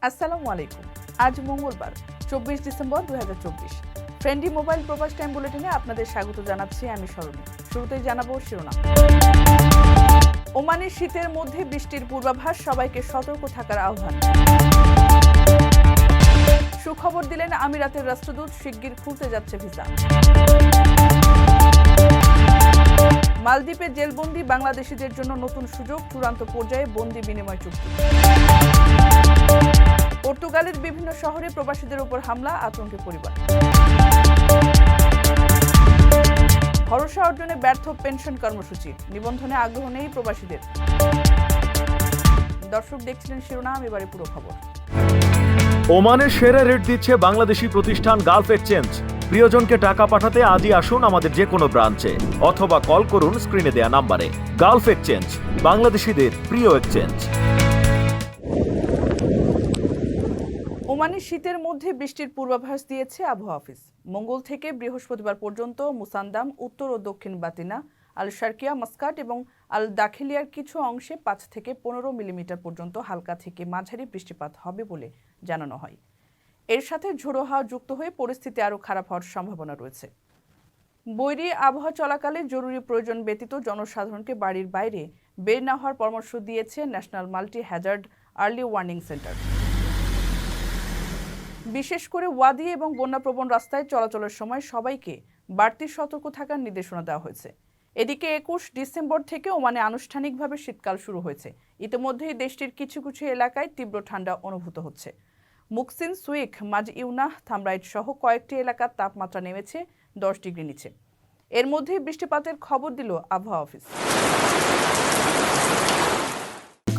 আসসালামু আলাইকুম। আজ মঙ্গলবার 24 ডিসেম্বর 2024। ফ্রেন্ডলি মোবাইল প্রবাস টাইম বুলেটিনে আপনাদের স্বাগত জানাচ্ছি আমি শরণী। শুরুতেই জানাবো শিরোনাম। ওমানের শীতের মধ্যে বৃষ্টির পূর্বাভাস, সবাইকে সতর্ক থাকার আহ্বান। সুখবর দিলেন আমিরাতের রাষ্ট্রদূত, শিগগির খুলতে যাচ্ছে ভিসা। মালদ্বীপে জেলবন্দি বাংলাদেশিদের জন্য নতুন সুযোগ, চূড়ান্ত পর্যায়ে বন্দি বিনিময় চুক্তি। পর্তুগালের বিভিন্ন শহরে প্রবাসীদের উপর হামলা, আতঙ্কে পরিবার। ভরসা অর্জনে ব্যর্থ পেনশন কর্মসূচি, নিবন্ধনে আগ্রহ নেই প্রবাসীদের। দর্শক দেখছিলেন শিরোনাম, এবারে পুরো খবর। ওমানের সেরা রেট দিচ্ছে বাংলাদেশি প্রতিষ্ঠান গালফ এক্সচেঞ্জ। প্রিয়জনকে টাকা পাঠাতে আজই আসুন আমাদের যে কোনো ব্রাঞ্চে অথবা কল করুন স্ক্রিনে দেয়া নাম্বারে। গালফ এক্সচেঞ্জ, বাংলাদেশিদের প্রিয় এক্সচেঞ্জ। ওমানের শীতের মধ্যে বৃষ্টির পূর্বাভাস দিয়েছে আবহাওয়া অফিস। মঙ্গল থেকে বৃহস্পতিবার পর্যন্ত মুসান্দাম, উত্তর ও দক্ষিণ বাতিনা, আল শারকিয়া, মাস্কাট এবং আল দাখিলিয়ার কিছু অংশে 5 থেকে 15 মিলিমিটার পর্যন্ত হালকা থেকে মাঝারি বৃষ্টিপাত হবে বলে জানানো হয়। এর সাথে ঝোড়ো হাওয়া যুক্ত হয়ে পরিস্থিতি আরও খারাপ হওয়ার সম্ভাবনা রয়েছে। বৈরী আবহাওয়া চলাকালে জরুরি প্রয়োজন ব্যতীত জনসাধারণকে বাড়ির বাইরে বের না হওয়ার পরামর্শ দিয়েছে national multi Hazard early warning centre. বিশেষ করে ওয়াদি এবং বন্যাপ্রবণ রাস্তায় চলাচলের সময় সবাইকে বাড়তি সতর্ক থাকার নির্দেশনা দেওয়া হয়েছে। এদিকে 21 ডিসেম্বর থেকে ওমানে আনুষ্ঠানিকভাবে শীতকাল শুরু হয়েছে। ইতিমধ্যেই দেশটির কিছু কিছু এলাকায় তীব্র ঠান্ডা অনুভূত হচ্ছে। মুকসিন, সুইক, মাজ ইউনাহ, থামরাইট সহ কয়েকটি এলাকার তাপমাত্রা নেমেছে 10 ডিগ্রি নিচে। এর মধ্যেই বৃষ্টিপাতের খবর দিল আবহাওয়া অফিস।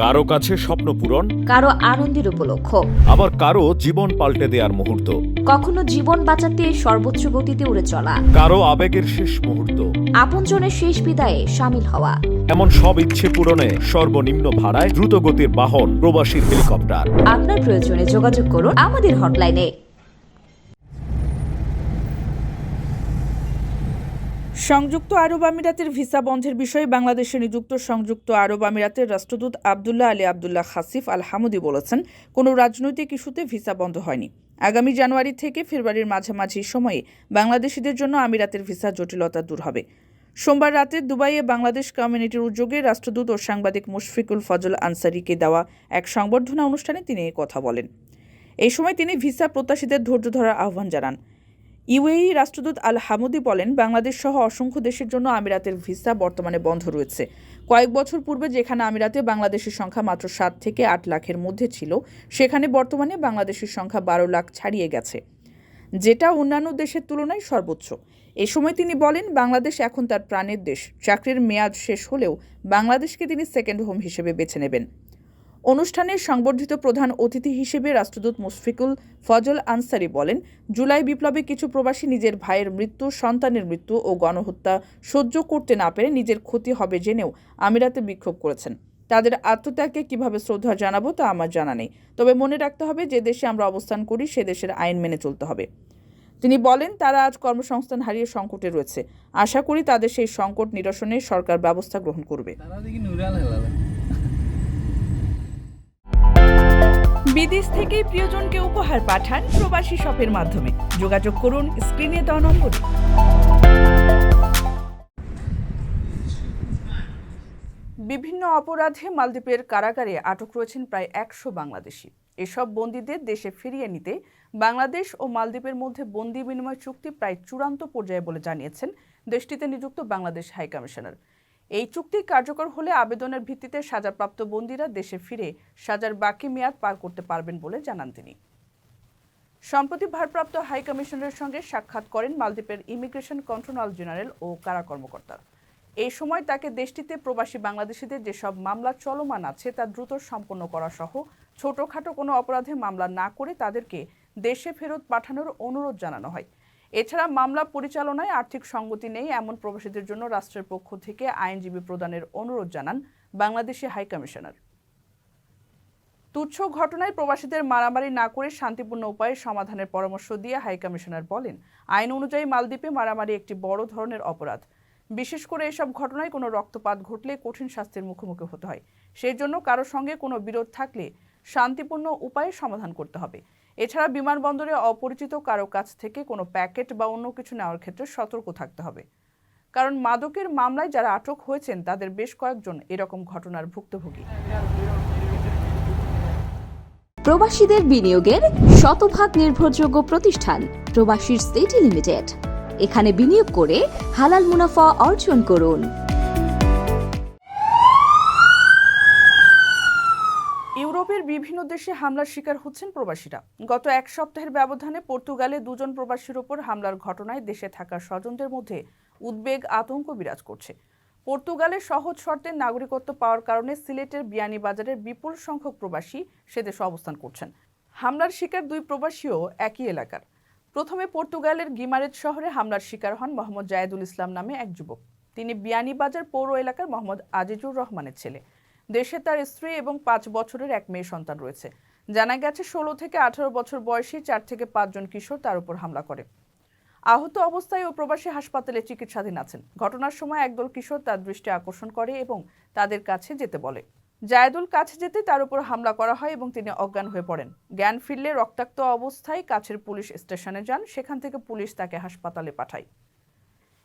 কারো কাছে স্বপ্ন পূরণ, কারো আনন্দের উপলক্ষ, আবার কারো জীবন পাল্টে দেওয়ার মুহূর্ত, কখনো জীবন বাঁচাতে সর্বোচ্চ গতিতে উড়ে চলা, কারো আবেগের শেষ মুহূর্ত, আপনজনের শেষ বিদায়ে সামিল হওয়া। এমন সব ইচ্ছে পূরণে সর্বনিম্ন ভাড়ায় দ্রুত গতির বাহন প্রবাসীর হেলিকপ্টার। আপনার প্রয়োজনে যোগাযোগ করুন আমাদের হটলাইনে। সংযুক্ত আরব আমিরাতের ভিসা বন্ধের বিষয়ে বাংলাদেশে নিযুক্ত সংযুক্ত আরব আমিরাতের রাষ্ট্রদূত আবদুল্লাহ আলী আবদুল্লাহ হাসিফ আল হামুদি বলেছেন, কোনো রাজনৈতিক ইস্যুতে ভিসা বন্ধ হয়নি। আগামী জানুয়ারি থেকে ফেব্রুয়ারির মাঝামাঝি সময়ে বাংলাদেশিদের জন্য আমিরাতের ভিসা জটিলতা দূর হবে। সোমবার রাতে দুবাইয়ে বাংলাদেশ কমিউনিটির উদ্যোগে রাষ্ট্রদূত ও সাংবাদিক মুশফিকুল ফজল আনসারিকে দেওয়া এক সংবর্ধনা অনুষ্ঠানে তিনি এই কথা বলেন। এই সময় তিনি ভিসা প্রত্যাশীদের ধৈর্য ধরার আহ্বান জানান। ইউএই রাষ্ট্রদূত আল হামুদি বলেন, বাংলাদেশ সহ অসংখ্য দেশের জন্য আমিরাতের ভিসা বর্তমানে বন্ধ রয়েছে। কয়েক বছর পূর্বে যেখানে আমিরাতে বাংলাদেশের সংখ্যা মাত্র 7 থেকে 8 লাখের মধ্যে ছিল, সেখানে বর্তমানে বাংলাদেশের সংখ্যা 12 লাখ ছাড়িয়ে গেছে, যেটা অন্যান্য দেশের তুলনায় সর্বোচ্চ। এ সময় তিনি বলেন, বাংলাদেশ এখন তার প্রাণের দেশ। চাকরির মেয়াদ শেষ হলেও বাংলাদেশকে তিনি সেকেন্ড হোম হিসেবে বেছে নেবেন। অনুষ্ঠানে সংবর্ধিত প্রধান অতিথি হিসেবে রাষ্ট্রদূত মুশফিকুল ফজল আনসারি বলেন, জুলাই বিপ্লবে কিছু প্রবাসী নিজের ভাইয়ের মৃত্যু, সন্তানের মৃত্যু ও গণহত্যা সহ্য করতে না পেরে নিজের ক্ষতি হবে জেনেও আমিরাতে বিক্ষোভ করেছেন। তাদের আত্মত্যাগকে কিভাবে শ্রদ্ধা জানাবো তা আমার জানা নেই, তবে মনে রাখতে হবে যে দেশে আমরা অবস্থান করি সে দেশের আইন মেনে চলতে হবে। তিনি বলেন, তারা আজ কর্মসংস্থান হারিয়ে সংকটে রয়েছে। আশা করি তাদের সেই সংকট নিরসনে সরকার ব্যবস্থা গ্রহণ করবে। বিদেশ থেকে প্রিয়জনকে উপহার পাঠান প্রবাসী শপের মাধ্যমে। যোগাযোগ করুন স্ক্রিনে দেওয়া নম্বরে। বিভিন্ন অপরাধে মালদ্বীপের কারাগারে আটক রয়েছেন প্রায় 100 বাংলাদেশি। এসব বন্দীদের দেশে ফিরিয়ে নিতে বাংলাদেশ ও মালদ্বীপের মধ্যে বন্দি বিনিময় চুক্তি প্রায় চূড়ান্ত পর্যায়ে বলে জানিয়েছেন দেশটিতে নিযুক্ত বাংলাদেশ হাইকমিশনার। এই চুক্তি কার্যকর হলে আবেদনের ভিত্তিতে সাজাপ্রাপ্ত বন্দীরা দেশে ফিরে সাজার বাকি মেয়াদ পার করতে পারবেন বলে জানান তিনি। সম্প্রতি ভারপ্রাপ্ত হাইকমিশনারের সঙ্গে সাক্ষাৎ করেন মালদ্বীপের ইমিগ্রেশন কন্ট্রোলার জেনারেল ও কারা কর্মকর্তা। এই সময় তাকে দেশটিতে প্রবাসী বাংলাদেশিদের যেসব মামলা চলমান আছে তা দ্রুত সম্পন্ন করা সহ ছোটখাটো কোনো অপরাধে মামলা না করে তাদেরকে দেশে ফেরত পাঠানোর অনুরোধ জানানো হয়। এছাড়া মামলা পরিচালনায় আর্থিক সঙ্গতি নেই এমন প্রবাসীদের জন্য রাষ্ট্রের পক্ষ থেকে আইনজীবী প্রদানের অনুরোধ জানান বাংলাদেশি হাইকমিশনার। তুচ্ছ ঘটনায় প্রবাসীদের মারামারি না করে শান্তিপূর্ণ উপায়ে সমাধানের পরামর্শ দিয়ে হাইকমিশনার বলেন, আইন অনুযায়ী মালদ্বীপে মারামারি একটি বড় ধরনের অপরাধ। বিশেষ করে এসব ঘটনায় কোনো রক্তপাত ঘটলে কঠিন শাস্তির মুখোমুখি হতে হয়। সেই জন্য কারো সঙ্গে কোনো বিরোধ থাকলে শান্তিপূর্ণ উপায়ে সমাধান করতে হবে। এছাড়া বিমানবন্দরে অপরিচিত কারো কাছ থেকে কোনো প্যাকেট বা অন্য কিছু নেওয়ার ক্ষেত্রে সতর্ক থাকতে হবে, কারণ মাদকের মামলায় যারা আটক হয়েছেন তাদের বেশ কয়েকজন এরকম ঘটনার ভুক্তভোগী। প্রবাসীদের বিনিয়োগের শতভাগ নির্ভরযোগ্য প্রতিষ্ঠান প্রবাসীর সিটি লিমিটেড। এখানে বিনিয়োগ করে হালাল মুনাফা অর্জন করুন। ইউরোপের বিভিন্ন দেশে হামলার শিকার হচ্ছেন প্রবাসীরা। গত এক সপ্তাহের ব্যবধানে পর্তুগালে 2 জন প্রবাসীর ওপর হামলার ঘটনায় দেশে থাকা স্বজনদের মধ্যে উদ্বেগ, আতঙ্ক বিরাজ করছে। পর্তুগালে সহজ শর্তে নাগরিকত্ব পাওয়ার কারণে সিলেটের বিয়ানীবাজারের বিপুল সংখ্যক প্রবাসী সে দেশে অবস্থান করছেন। হামলার শিকার 2 প্রবাসীও একই এলাকার। প্রথমে পর্তুগালের গিমারেজ শহরে হামলার শিকার হন মোহাম্মদ জায়েদুল ইসলাম নামে এক যুবক। তিনি বিয়ানীবাজার পৌর এলাকার মোহাম্মদ আজিজুর রহমানের ছেলে। দেশে তার স্ত্রী এবং 5 বছরের এক মেয়ে সন্তান রয়েছে। জানা গেছে 16 থেকে 18 বছর বয়সী 4 থেকে 5 জন কিশোর তার উপর হামলা করে। আহত অবস্থায় ও প্রবাসী হাসপাতালে চিকিৎসাধীন আছেন। ঘটনার সময় একদল কিশোর তার দৃষ্টি আকর্ষণ করে এবং তাদের কাছে যেতে বলে। জায়েদুল কাছে যেতে তার উপর হামলা করা হয় এবং তিনি অজ্ঞান হয়ে পড়েন। জ্ঞান ফিরলে রক্তাক্ত অবস্থায় কাছের পুলিশ স্টেশনে যান। সেখান থেকে পুলিশ তাকে হাসপাতালে পাঠায়।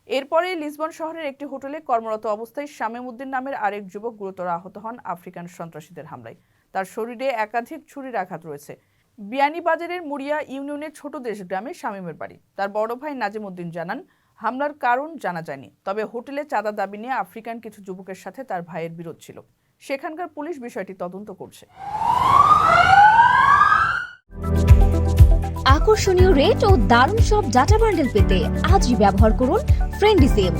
এরপরে লিসবন শহরের একটি হোটেলে কর্মরত অবস্থায় শামীম উদ্দিন নামের আরেক যুবক গুরুতর আহত হন আফ্রিকান সন্ত্রাসীদের হামলায়। তার শরীরে একাধিক ছুরির আঘাত রয়েছে। বিয়ানীবাজারের মুড়িয়া ইউনিয়নের ছোট দেশ গ্রামে শামীমের বাড়ি। তার বড় ভাই নাজিম উদ্দিন জানান, হামলার কারণ জানা যায়নি, তবে হোটেলে চাঁদা দাবি নিয়ে আফ্রিকান কিছু যুবকের সাথে তার ভাইয়ের বিরোধ ছিল। সেখানকার পুলিশ বিষয়টি তদন্ত করছে। আকর্ষণীয় রেট ও দারুণ সব ডাটা বান্ডেল পেতে আজই ব্যবহার করুন ফ্রেন্ডলি সিম।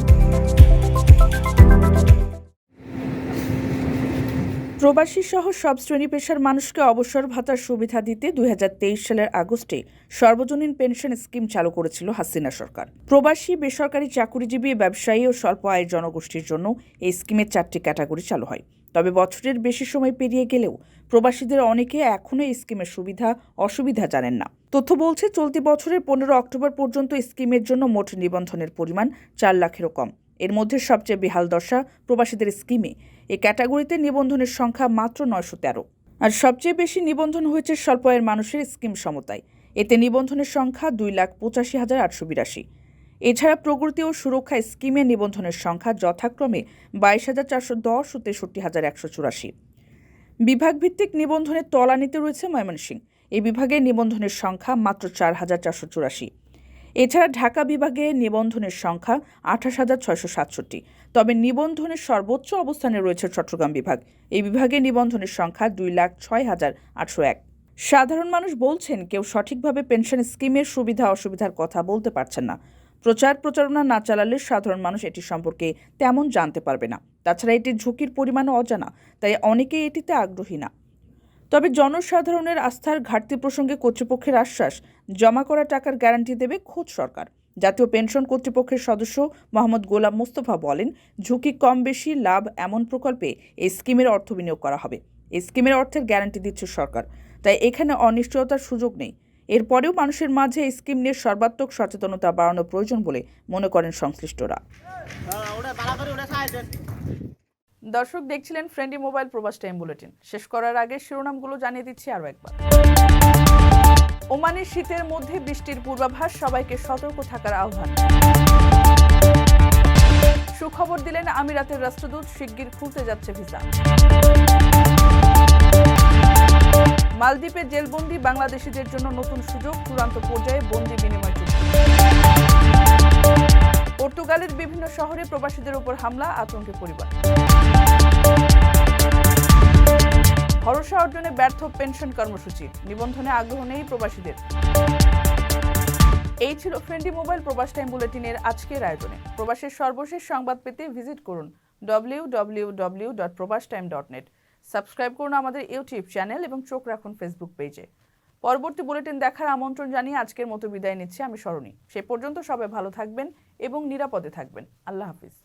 প্রবাসী সহ সব শ্রেণী পেশার মানুষকে অবসর ভাতার সুবিধা দিতে 2023 সালের আগস্টে সর্বজনীন পেনশন স্কিম চালু করেছিল হাসিনা সরকার। প্রবাসী, বেসরকারি চাকুরিজীবী, ব্যবসায়ী ও স্বল্প আয়ের জনগোষ্ঠীর জন্য এই স্কিমের 4টি ক্যাটাগরি চালু হয়। তবে বছরের বেশি সময় পেরিয়ে গেলেও প্রবাসীদের অনেকে এখনও এই স্কিমের সুবিধা অসুবিধা জানেন না। তথ্য বলছে, চলতি বছরের 15 অক্টোবর পর্যন্ত স্কিমের জন্য মোট নিবন্ধনের পরিমাণ 4 লাখেরও কম। এর মধ্যে সবচেয়ে বেহাল দশা প্রবাসীদের স্কিমে। এই ক্যাটাগরিতে নিবন্ধনের সংখ্যা মাত্র 913। আর সবচেয়ে বেশি নিবন্ধন হয়েছে স্বল্প আয়ের মানুষের স্কিম সমতায়। এতে নিবন্ধনের সংখ্যা 2,85,882। এছাড়া প্রগতি ও সুরক্ষা স্কিমে নিবন্ধনের সংখ্যা যথাক্রমে 22,410 ও 63,184। বিভাগভিত্তিক নিবন্ধনের তলানিতে রয়েছে ময়মনসিংহ। এই বিভাগে নিবন্ধনের সংখ্যা মাত্র 4,484। এছাড়া ঢাকা বিভাগে নিবন্ধনের সংখ্যা 28,667। তবে নিবন্ধনের সর্বোচ্চ অবস্থানে রয়েছে চট্টগ্রাম বিভাগ। এই বিভাগে নিবন্ধনের সংখ্যা 2,06,801। সাধারণ মানুষ বলছেন, কেউ সঠিকভাবে পেনশন স্কিমের সুবিধা অসুবিধার কথা বলতে পারছেন না। প্রচারণা না চালালে সাধারণ মানুষ এটি সম্পর্কে তেমন জানতে পারবে না। তাছাড়া এটির ঝুঁকির পরিমাণও অজানা, তাই অনেকেই এটিতে আগ্রহী না। তবে জনসাধারণের আস্থার ঘাটতি প্রসঙ্গে কর্তৃপক্ষের আশ্বাস, জমা করা টাকার গ্যারান্টি দেবে খোদ সরকার। জাতীয় পেনশন কর্তৃপক্ষের সদস্য মোহাম্মদ গোলাম মোস্তফা বলেন, ঝুঁকি কম বেশি লাভ এমন প্রকল্পে এই স্কিমের অর্থ বিনিয়োগ করা হবে। এই স্কিমের অর্থের গ্যারান্টি দিচ্ছে সরকার, তাই এখানে অনিশ্চয়তার সুযোগ নেই। এরপরেও মানুষের মাঝে এই স্কিম নিয়ে সর্বাত্মক সচেতনতা বাড়ানো প্রয়োজন বলে মনে করেন সংশ্লিষ্টরা। দর্শক, দেখছিলেন ফ্রেন্ডলি মোবাইল প্রবাস টাইম বুলেটিন। শেষ করার আগে শিরোনামগুলো জানিয়ে দিচ্ছি আরও একবার। ওমানের শীতের মধ্যে বৃষ্টির পূর্বাভাস, সবাইকে সতর্ক থাকার আহ্বান। সুখবর দিলেন আমিরাতের রাষ্ট্রদূত, শিগগির খুলতে যাচ্ছে ভিসা। মালদ্বীপে জেলবন্দি বাংলাদেশিদের জন্য নতুন সুযোগ, চূড়ান্ত পর্যায়ে বন্দি বিনিময় চুক্তি। পর্তুগালের বিভিন্ন শহরে প্রবাসীদের উপর হামলা, আতঙ্কে পরিবার। ভরসা অর্জনে ব্যর্থ পেনশন কর্মসূচি, নিবন্ধনে আগ্রহ নেই প্রবাসীদের। এই ছিল ফ্রেন্ডলি মোবাইল প্রবাস টাইম বুলেটিনের আজকের আয়োজনে। প্রবাসের সর্বশেষ সংবাদ পেতে ভিজিট করুন www.probastime.net। সাবস্ক্রাইব করুন আমাদের ইউটিউব চ্যানেল এবং চোখ রাখুন ফেসবুক পেজে। পরবর্তী বুলেটিন দেখার আমন্ত্রণ জানিয়ে আজকের মতো বিদায় নিচ্ছি আমি সরণী। সে পর্যন্ত সবাই ভালো থাকবেন এবং নিরাপদে থাকবেন। আল্লাহ হাফিজ।